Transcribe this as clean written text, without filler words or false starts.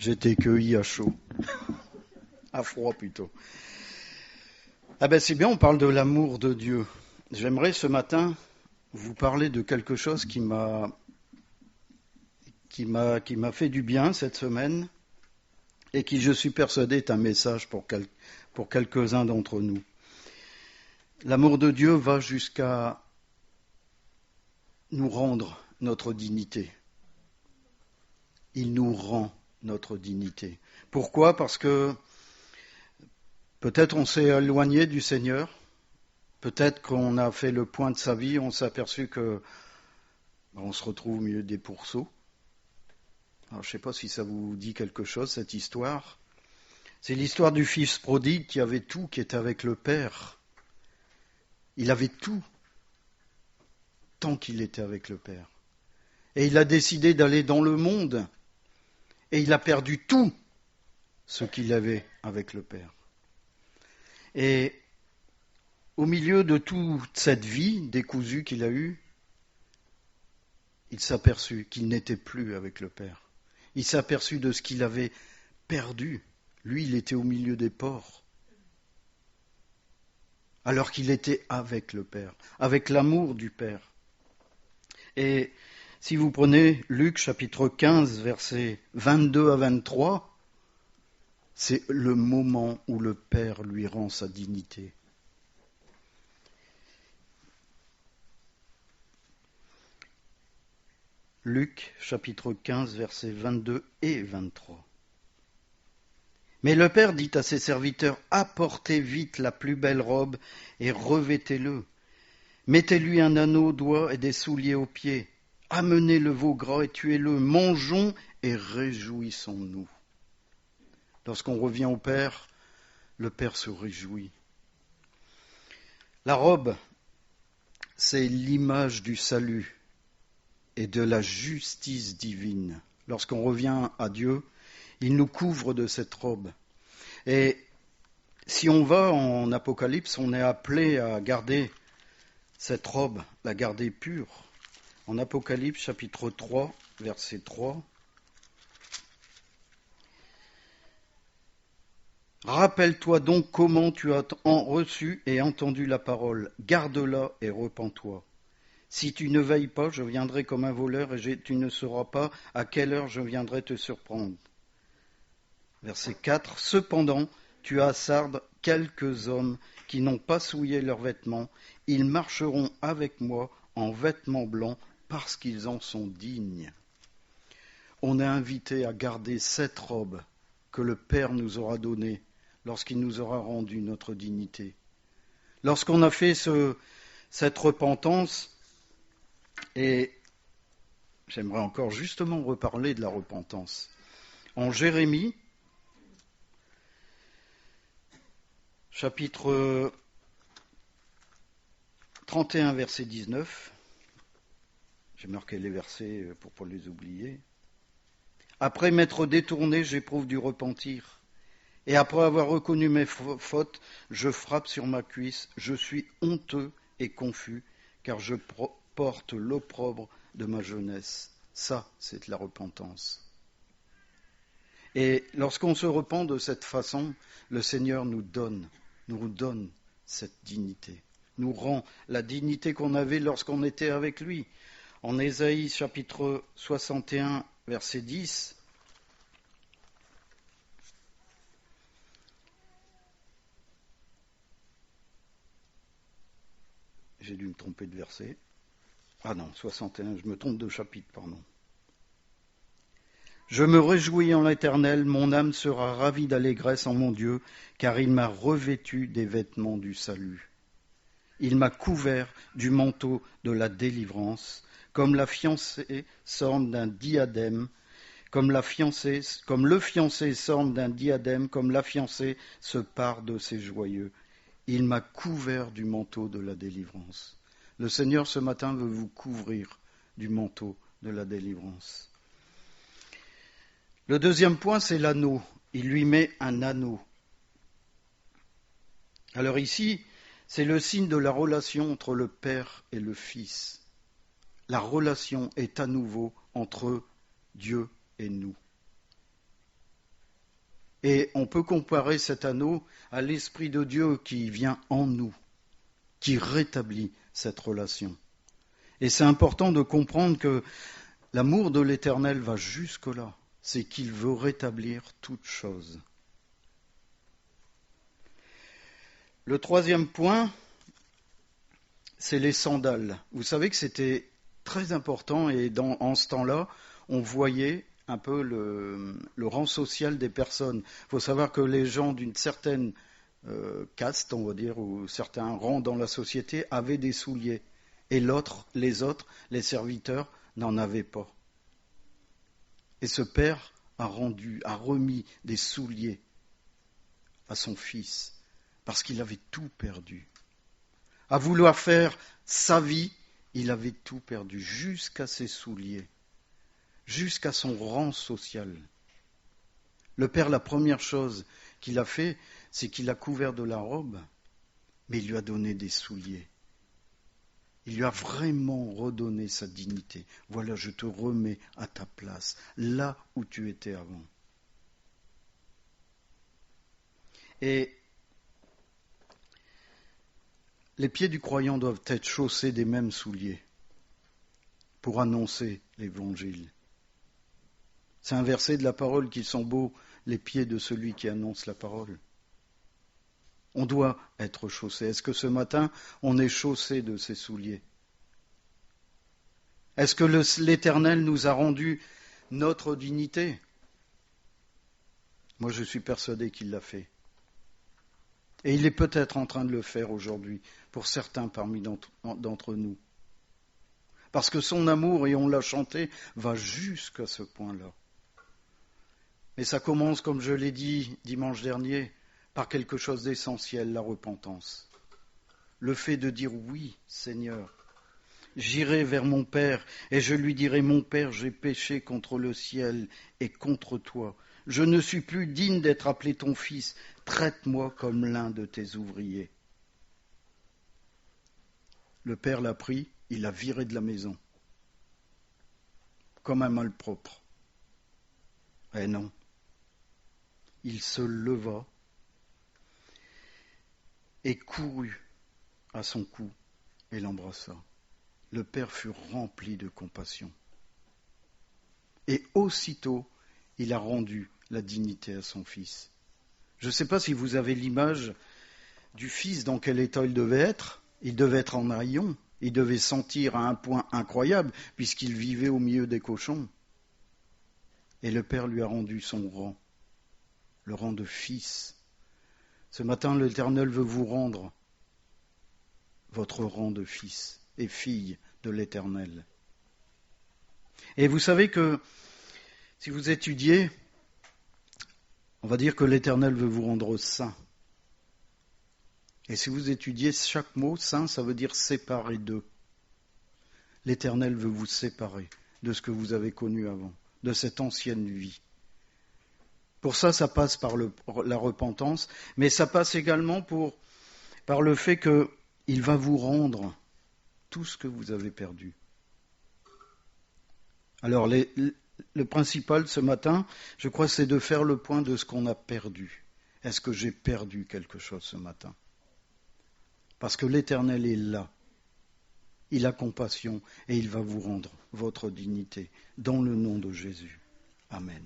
J'étais cueilli à chaud, à froid plutôt. Ah ben c'est bien, on parle de l'amour de Dieu. J'aimerais ce matin vous parler de quelque chose qui m'a fait du bien cette semaine et qui, je suis persuadé, est un message pour quelques-uns d'entre nous. L'amour de Dieu va jusqu'à nous rendre notre dignité. Il nous rend notre dignité. Pourquoi ? Parce que peut-être on s'est éloigné du Seigneur, peut-être qu'on a fait le point de sa vie, on s'est aperçu que on se retrouve au milieu des pourceaux. Alors, je ne sais pas si ça vous dit quelque chose, cette histoire. C'est l'histoire du fils prodigue qui avait tout, qui était avec le Père. Il avait tout, tant qu'il était avec le Père. Et il a décidé d'aller dans le monde, et il a perdu tout ce qu'il avait avec le Père. Et au milieu de toute cette vie décousue qu'il a eue, il s'aperçut qu'il n'était plus avec le Père. Il s'aperçut de ce qu'il avait perdu. Lui, il était au milieu des porcs, alors qu'il était avec le Père, avec l'amour du Père. Et si vous prenez Luc chapitre 15, versets 22 à 23, c'est le moment où le Père lui rend sa dignité. Luc chapitre 15, versets 22 et 23. Mais le Père dit à ses serviteurs, apportez vite la plus belle robe et revêtez-le. Mettez-lui un anneau au doigt et des souliers aux pieds. Amenez le veau gras et tuez-le. Mangeons et réjouissons-nous. Lorsqu'on revient au Père, le Père se réjouit. La robe, c'est l'image du salut et de la justice divine. Lorsqu'on revient à Dieu, il nous couvre de cette robe. Et si on va en Apocalypse, on est appelé à garder cette robe, la garder pure. En Apocalypse chapitre 3, verset 3. Rappelle-toi donc comment tu as reçu et entendu la parole. Garde-la et repens-toi. Si tu ne veilles pas, je viendrai comme un voleur et tu ne sauras pas à quelle heure je viendrai te surprendre. Verset 4. Cependant, tu as à Sardes quelques hommes qui n'ont pas souillé leurs vêtements. Ils marcheront avec moi en vêtements blancs parce qu'ils en sont dignes. On est invité à garder cette robe que le Père nous aura donnée lorsqu'il nous aura rendu notre dignité. Lorsqu'on a fait cette repentance, et j'aimerais encore justement reparler de la repentance. En Jérémie, chapitre 31, verset 19, j'ai marqué les versets pour ne pas les oublier. Après m'être détourné, j'éprouve du repentir. Et après avoir reconnu mes fautes, je frappe sur ma cuisse. Je suis honteux et confus, car je porte l'opprobre de ma jeunesse. Ça, c'est la repentance. Et lorsqu'on se repent de cette façon, le Seigneur nous donne cette dignité, nous rend la dignité qu'on avait lorsqu'on était avec lui. En Ésaïe chapitre 61, verset 10, j'ai dû me tromper de verset. Ah non, 61, je me trompe de chapitre, pardon. Je me réjouis en l'Éternel, mon âme sera ravie d'allégresse en mon Dieu, car il m'a revêtu des vêtements du salut. Il m'a couvert du manteau de la délivrance, comme la fiancée s'orne d'un diadème, comme le fiancé s'orne d'un diadème, comme la fiancée se pare de ses joyeux. Il m'a couvert du manteau de la délivrance. Le Seigneur ce matin veut vous couvrir du manteau de la délivrance. Le deuxième point, c'est l'anneau. Il lui met un anneau. Alors ici, c'est le signe de la relation entre le Père et le Fils. La relation est à nouveau entre Dieu et nous. Et on peut comparer cet anneau à l'Esprit de Dieu qui vient en nous, qui rétablit cette relation. Et c'est important de comprendre que l'amour de l'Éternel va jusque-là. C'est qu'il veut rétablir toutes choses. Le troisième point, c'est les sandales. Vous savez que c'était très important et en ce temps-là, on voyait un peu le rang social des personnes. Il faut savoir que les gens d'une certaine caste, on va dire, ou certains rangs dans la société avaient des souliers. Et les autres, les serviteurs, n'en avaient pas. Et ce père a remis des souliers à son fils, parce qu'il avait tout perdu. À vouloir faire sa vie, il avait tout perdu, jusqu'à ses souliers, jusqu'à son rang social. Le père, la première chose qu'il a fait, c'est qu'il l'a couvert de la robe, mais il lui a donné des souliers. Il lui a vraiment redonné sa dignité. Voilà, je te remets à ta place, là où tu étais avant. Et les pieds du croyant doivent être chaussés des mêmes souliers pour annoncer l'Évangile. C'est un verset de la parole qui sont beaux, les pieds de celui qui annonce la parole. On doit être chaussé. Est-ce que ce matin, on est chaussé de ces souliers? Est-ce que l'Éternel nous a rendu notre dignité? Moi, je suis persuadé qu'il l'a fait. Et il est peut-être en train de le faire aujourd'hui, pour certains parmi d'entre nous. Parce que son amour, et on l'a chanté, va jusqu'à ce point-là. Et ça commence, comme je l'ai dit dimanche dernier, par quelque chose d'essentiel, la repentance. Le fait de dire oui, Seigneur, j'irai vers mon Père et je lui dirai, mon Père, j'ai péché contre le ciel et contre toi. Je ne suis plus digne d'être appelé ton fils. Traite-moi comme l'un de tes ouvriers. Le père l'a pris, il l'a viré de la maison, comme un malpropre. Eh non. Il se leva et courut à son cou et l'embrassa. Le père fut rempli de compassion. Et aussitôt, il a rendu la dignité à son fils. Je ne sais pas si vous avez l'image du fils dans quel état il devait être. Il devait être en haillons. Il devait sentir à un point incroyable, puisqu'il vivait au milieu des cochons. Et le père lui a rendu son rang, le rang de fils. Ce matin, l'Éternel veut vous rendre votre rang de fils et fille de l'Éternel. Et vous savez que si vous étudiez, on va dire que l'Éternel veut vous rendre saint. Et si vous étudiez chaque mot, saint, ça veut dire séparé d'eux. L'Éternel veut vous séparer de ce que vous avez connu avant, de cette ancienne vie. Pour ça, ça passe par la repentance, mais ça passe également par le fait qu'il va vous rendre tout ce que vous avez perdu. Alors, le principal ce matin, je crois, c'est de faire le point de ce qu'on a perdu. Est-ce que j'ai perdu quelque chose ce matin? Parce que l'Éternel est là. Il a compassion et il va vous rendre votre dignité dans le nom de Jésus. Amen.